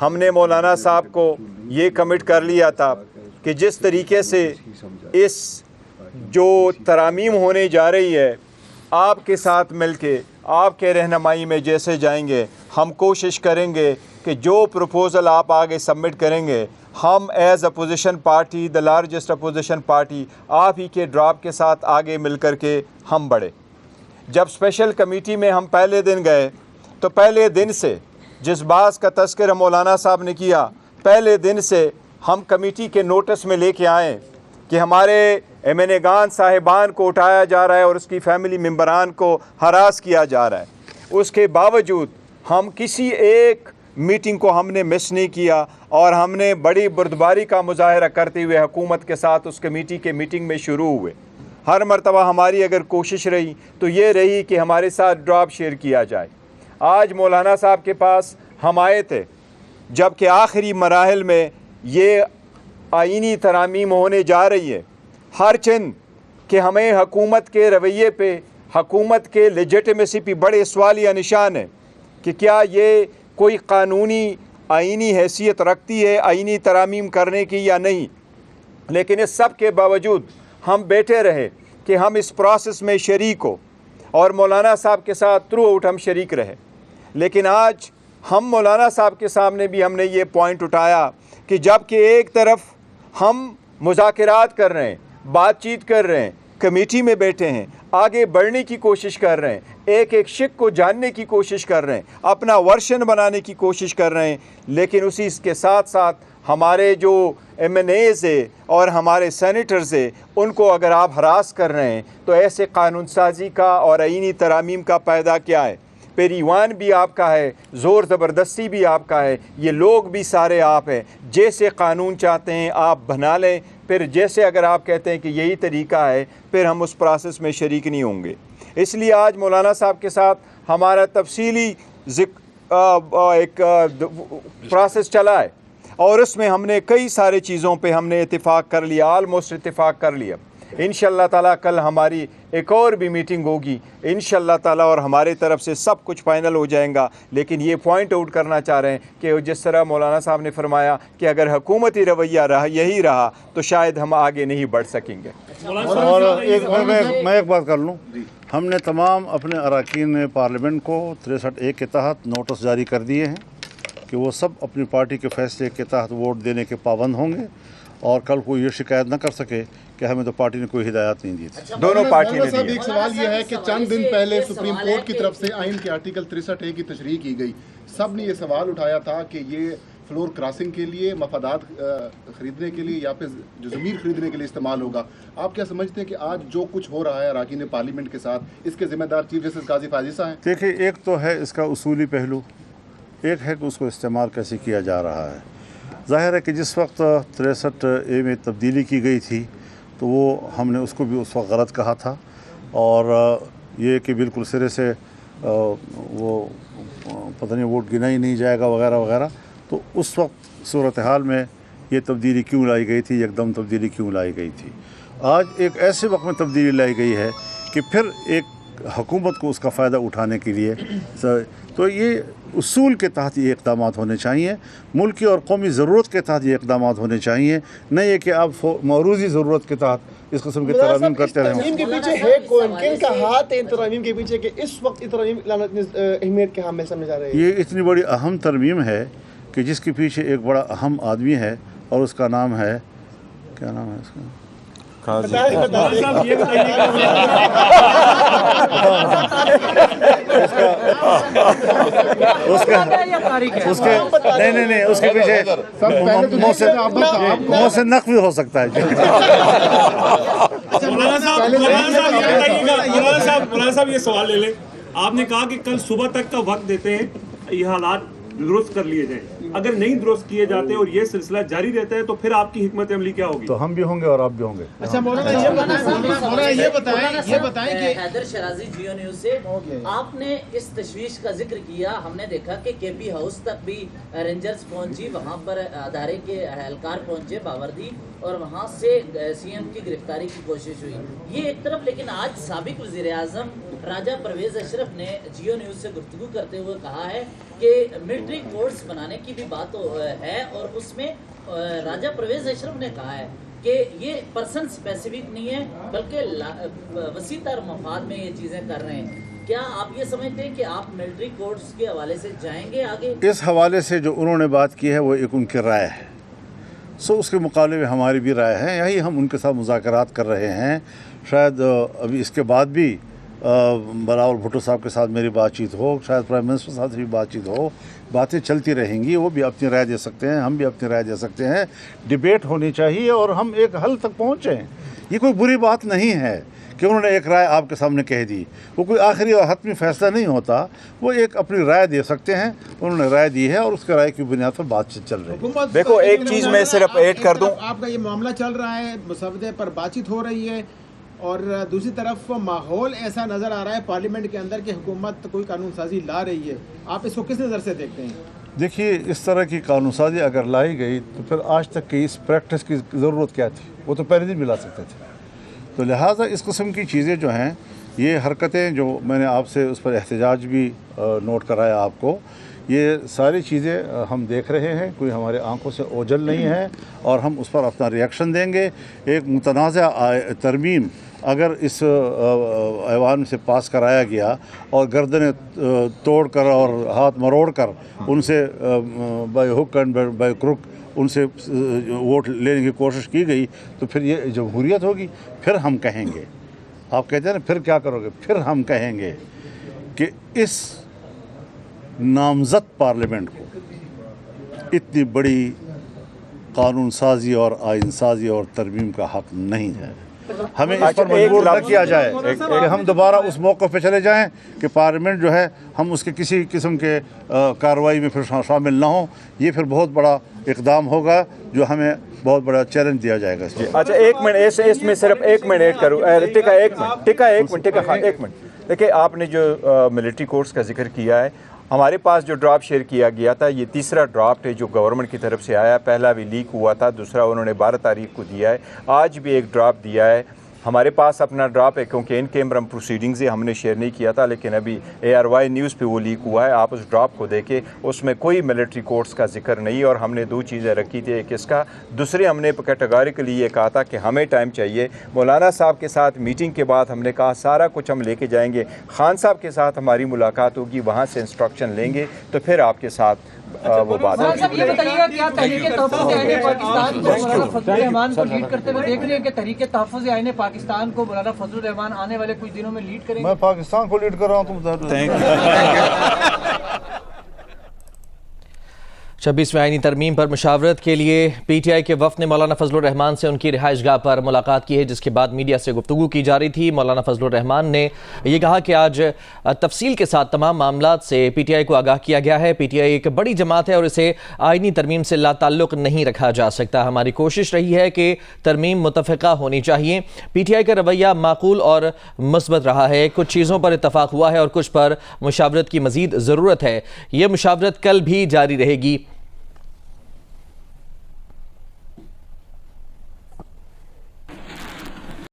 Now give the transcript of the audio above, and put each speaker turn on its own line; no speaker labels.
ہم نے مولانا صاحب کو یہ کمٹ کر لیا تھا کہ جس طریقے سے اس جو ترامیم ہونے جا رہی ہے آپ کے ساتھ مل کے آپ کے رہنمائی میں جیسے جائیں گے، ہم کوشش کریں گے کہ جو پروپوزل آپ آگے سبمٹ کریں گے ہم as opposition party, the largest opposition party, آپ ہی کے ڈراپ کے ساتھ آگے مل کر کے ہم بڑھے۔ جب اسپیشل کمیٹی میں ہم پہلے دن گئے تو پہلے دن سے جس بات کا تذکرہ مولانا صاحب نے کیا، پہلے دن سے ہم کمیٹی کے نوٹس میں لے کے آئیں کہ ہمارے ایم این اے گان صاحبان کو اٹھایا جا رہا ہے اور اس کی فیملی ممبران کو ہراس کیا جا رہا ہے۔ اس کے باوجود ہم کسی ایک میٹنگ کو ہم نے مس نہیں کیا اور ہم نے بڑی بردباری کا مظاہرہ کرتے ہوئے حکومت کے ساتھ اس کمیٹی کے میٹنگ میں شروع ہوئے۔ ہر مرتبہ ہماری اگر کوشش رہی تو یہ رہی کہ ہمارے ساتھ ڈراپ شیئر کیا جائے۔ آج مولانا صاحب کے پاس ہم آئے تھے جب کہ آخری مراحل میں یہ آئینی ترامیم ہونے جا رہی ہے، ہر چند کہ ہمیں حکومت کے رویے پہ، حکومت کے لیجیٹمیسی پہ بڑے سوالیہ نشان ہیں کہ کیا یہ کوئی قانونی آئینی حیثیت رکھتی ہے آئینی ترامیم کرنے کی یا نہیں۔ لیکن اس سب کے باوجود ہم بیٹھے رہے کہ ہم اس پروسیس میں شریک ہو اور مولانا صاحب کے ساتھ تھرو آؤٹ ہم شریک رہے۔ لیکن آج ہم مولانا صاحب کے سامنے بھی ہم نے یہ پوائنٹ اٹھایا کہ جب کہ ایک طرف ہم مذاکرات کر رہے ہیں، بات چیت کر رہے ہیں، کمیٹی میں بیٹھے ہیں، آگے بڑھنے کی کوشش کر رہے ہیں، ایک ایک شک کو جاننے کی کوشش کر رہے ہیں، اپنا ورشن بنانے کی کوشش کر رہے ہیں، لیکن اسی کے ساتھ ساتھ ہمارے جو ایم این ایز ہے اور ہمارے سینیٹرز ہے ان کو اگر آپ ہراس کر رہے ہیں تو ایسے قانون سازی کا اور آئینی ترامیم کا فائدہ کیا ہے؟ پھر ایوان بھی آپ کا ہے، زور زبردستی بھی آپ کا ہے، یہ لوگ بھی سارے آپ ہیں۔ جیسے قانون چاہتے ہیں آپ بنا لیں، پھر جیسے اگر آپ کہتے ہیں کہ یہی طریقہ ہے پھر ہم اس پروسیس میں شریک نہیں ہوں گے۔ اس لیے آج مولانا صاحب کے ساتھ ہمارا تفصیلی ایک پروسیس چلا ہے اور اس میں ہم نے کئی سارے چیزوں پہ ہم نے اتفاق کر لیا، آلموسٹ اتفاق کر لیا۔ انشاءاللہ تعالیٰ کل ہماری ایک اور بھی میٹنگ ہوگی انشاءاللہ تعالیٰ اور ہمارے طرف سے سب کچھ فائنل ہو جائیں گا۔ لیکن یہ پوائنٹ آؤٹ کرنا چاہ رہے ہیں کہ جس طرح مولانا صاحب نے فرمایا کہ اگر حکومتی رویہ یہی رہا تو شاید ہم آگے نہیں بڑھ سکیں گے۔
اور میں ایک بات کر لوں، ہم نے تمام اپنے اراکین پارلیمنٹ کو 63A کے تحت نوٹس جاری کر دیے ہیں کہ وہ سب اپنی پارٹی کے فیصلے کے تحت ووٹ دینے کے پابند ہوں گے اور کل کو یہ شکایت نہ کر سکے کہ ہمیں تو پارٹی نے کوئی ہدایات نہیں دی تھی۔
دونوں پارٹی نے دی۔
ایک سوال یہ ہے کہ چند دن پہلے سپریم کورٹ کی طرف سے آئین کے آرٹیکل 63A کی تشریح کی گئی، سب نے یہ سوال اٹھایا تھا کہ یہ فلور کراسنگ کے لیے، مفادات خریدنے کے لیے یا پھر جو زمین خریدنے کے لیے استعمال ہوگا۔ آپ کیا سمجھتے ہیں کہ آج جو کچھ ہو رہا ہے اراکین پارلیمنٹ کے ساتھ اس کے ذمہ دار چیف جسٹس قاضی فائز عیسیٰ ہیں؟
دیکھیں، ایک تو ہے اس کا اصولی پہلو، ایک ہے کہ اس کو استعمال کیسے کیا جا رہا ہے۔ ظاہر ہے کہ جس وقت 63A میں تبدیلی کی گئی تھی تو وہ ہم نے اس کو بھی اس وقت غلط کہا تھا اور یہ کہ بالکل سرے سے وہ پتہ نہیں ووٹ گنا ہی نہیں جائے گا وغیرہ وغیرہ۔ تو اس وقت صورتحال میں یہ تبدیلی کیوں لائی گئی تھی، یکدم تبدیلی کیوں لائی گئی تھی؟ آج ایک ایسے وقت میں تبدیلی لائی گئی ہے کہ پھر ایک حکومت کو اس کا فائدہ اٹھانے کے لیے تو یہ اصول کے تحت یہ اقدامات ہونے چاہیے، ملکی اور قومی ضرورت کے تحت یہ اقدامات ہونے چاہیے، نہیں یہ کہ آپ معروضی ضرورت کے تحت اس قسم کی ترامیم کرتے رہیں۔
ترمیم کے پیچھے ہے کون، کن کا ہاتھ ہے ترمیم کے پیچھے کہ اس وقت ترمیم اہمیت کے حامل سمجھا رہے ہیں؟
یہ اتنی بڑی اہم ترمیم ہے کہ جس کے پیچھے ایک بڑا اہم آدمی ہے اور اس کا نام ہے، کیا نام ہے اس کا؟ نہیں اس کے پیچھے محسن نقوی ہو سکتا ہے۔
مولانا صاحب یہ سوال لے لیں، آپ نے کہا کہ کل صبح تک کا وقت دیتے ہیں یہ حالات درست کر لیے جائیں، اگر نہیں درست کیے جاتے اور یہ سلسلہ جاری رہتا ہے تو پھر آپ کی حکمت عملی کیا ہوگی؟
تو ہم بھی ہوں گے اور آپ بھی ہوں گے۔
اچھا مولانا یہ بتائیں کہ حیدر شرازی جیو نیوز سے آپ نے اس تشویش کا ذکر کیا، ہم نے دیکھا کہ کے پی ہاؤس تک بھی رینجرز پہنچی، وہاں پر ادارے کے اہلکار پہنچے باوردی اور وہاں سے سی ایم کی گرفتاری کی کوشش ہوئی، یہ ایک طرف۔ لیکن آج سابق وزیر اعظم راجہ پرویز اشرف نے جیو نیوز سے گفتگو کرتے ہوئے کہا ہے کہ ملٹری کورٹس بنانے کی بھی بات ہے، اور اس میں راجہ پرویز اشرف نے کہا ہے کہ یہ پرسن اسپیسیفک نہیں ہے بلکہ وسیع تر مفاد میں یہ چیزیں کر رہے ہیں۔ کیا آپ یہ سمجھتے ہیں کہ آپ ملٹری کورٹس کے حوالے سے جائیں گے آگے؟
اس حوالے سے جو انہوں نے بات کی ہے وہ ایک ان کی رائے ہے، اس کے مقابلے میں ہماری بھی رائے ہے، یہی ہم ان کے ساتھ مذاکرات کر رہے ہیں۔ شاید ابھی اس کے بعد بھی بلاول بھٹو صاحب کے ساتھ میری بات چیت ہو، شاید پرائم منسٹر صاحب سے بھی بات چیت ہو، باتیں چلتی رہیں گی، وہ بھی اپنی رائے دے سکتے ہیں، ہم بھی اپنی رائے دے سکتے ہیں، ڈیبیٹ ہونی چاہیے اور ہم ایک حل تک پہنچیں۔ یہ کوئی بری بات نہیں ہے کہ انہوں نے ایک رائے آپ کے سامنے کہہ دی، وہ کوئی آخری اور حتمی فیصلہ نہیں ہوتا، وہ ایک اپنی رائے دے سکتے ہیں، انہوں نے رائے دی ہے اور اس کے رائے کی بنیاد پر بات چیت چل رہی ہے۔
دیکھو ایک چیز میں صرف ایڈ کر دوں،
آپ کا یہ معاملہ چل رہا ہے، مسودے پر بات چیت ہو رہی ہے، اور دوسری طرف ماحول ایسا نظر آ رہا ہے پارلیمنٹ کے اندر کہ حکومت کوئی قانون سازی لا رہی ہے، آپ اس کو کس نظر سے دیکھتے ہیں؟
دیکھیے اس طرح کی قانون سازی اگر لائی گئی تو پھر آج تک کی اس پریکٹس کی ضرورت کیا تھی؟ وہ تو پہلے دن بھی لا سکتے تھے۔ تو لہٰذا اس قسم کی چیزیں جو ہیں، یہ حرکتیں جو میں نے آپ سے اس پر احتجاج بھی نوٹ کرایا آپ کو، یہ ساری چیزیں ہم دیکھ رہے ہیں، کوئی ہمارے آنکھوں سے اوجھل نہیں ہے اور ہم اس پر اپنا ریئیکشن دیں گے۔ ایک متنازع ترمیم اگر اس ایوان سے پاس کرایا گیا اور گردنیں توڑ کر اور ہاتھ مروڑ کر ان سے by hook and by crook ان سے ووٹ لینے کی کوشش کی گئی تو پھر یہ جمہوریت ہوگی؟ پھر ہم کہیں گے، آپ کہتے ہیں نا پھر کیا کرو گے، پھر ہم کہیں گے کہ اس نامزد پارلیمنٹ کو اتنی بڑی قانون سازی اور آئین سازی اور ترمیم کا حق نہیں ہے۔ ہمیں اس پر مجبور نہ کیا جائے کہ ہم دوبارہ اس موقع پہ چلے جائیں کہ پارلیمنٹ جو ہے ہم اس کے کسی قسم کے کارروائی میں پھر شامل نہ ہوں۔ یہ پھر بہت بڑا اقدام ہوگا جو ہمیں بہت بڑا چیلنج دیا جائے گا۔
اچھا ایک منٹ، اس میں صرف ایک منٹ ایڈ کروں، ایک منٹ دیکھیں، آپ نے جو ملٹری کورٹس کا ذکر کیا ہے، ہمارے پاس جو ڈرافٹ شیئر کیا گیا تھا، یہ تیسرا ڈرافٹ ہے جو گورنمنٹ کی طرف سے آیا، پہلا بھی لیک ہوا تھا، دوسرا انہوں نے 12 تاریخ کو دیا ہے، آج بھی ایک ڈرافٹ دیا ہے۔ ہمارے پاس اپنا ڈرافٹ ہے کیونکہ ان کیمرا پروسیڈنگز ہم نے شیئر نہیں کیا تھا، لیکن ابھی ARY نیوز پہ وہ لیک ہوا ہے، آپ اس ڈرافٹ کو دیکھیں، اس میں کوئی ملٹری کورٹس کا ذکر نہیں، اور ہم نے 2 چیزیں رکھی تھی، ایک اس کا، دوسرے ہم نے کیٹیگوریکلی یہ کہا تھا کہ ہمیں ٹائم چاہیے۔ مولانا صاحب کے ساتھ میٹنگ کے بعد ہم نے کہا سارا کچھ ہم لے کے جائیں گے، خان صاحب کے ساتھ ہماری ملاقات ہوگی، وہاں سے انسٹرکشن لیں گے تو پھر آپ کے ساتھ وہ بات
صاحب یہ بتائیے گا کیا تحریک تحفظ آئین پاکستان کو مولانا فضل الرحمان کو لیڈ کرتے ہوئے دیکھ رہے ہیں کہ تحریک تحفظ آئین پاکستان کو مولانا فضل الرحمان آنے والے کچھ دنوں میں لیڈ کریں گے؟
میں پاکستان کو لیڈ کر رہا ہوں تو
26ویں آئینی ترمیم پر مشاورت کے لیے پی ٹی آئی کے وفد نے مولانا فضل الرحمان سے ان کی رہائش گاہ پر ملاقات کی ہے، جس کے بعد میڈیا سے گفتگو کی جا رہی تھی۔ مولانا فضل الرحمان نے یہ کہا کہ آج تفصیل کے ساتھ تمام معاملات سے پی ٹی آئی کو آگاہ کیا گیا ہے۔ پی ٹی آئی ایک بڑی جماعت ہے اور اسے آئینی ترمیم سے لا تعلق نہیں رکھا جا سکتا۔ ہماری کوشش رہی ہے کہ ترمیم متفقہ ہونی چاہیے۔ پی ٹی آئی کا رویہ معقول اور مثبت رہا ہے، کچھ چیزوں پر اتفاق ہوا ہے اور کچھ پر مشاورت کی مزید ضرورت ہے، یہ مشاورت کل بھی جاری رہے گی۔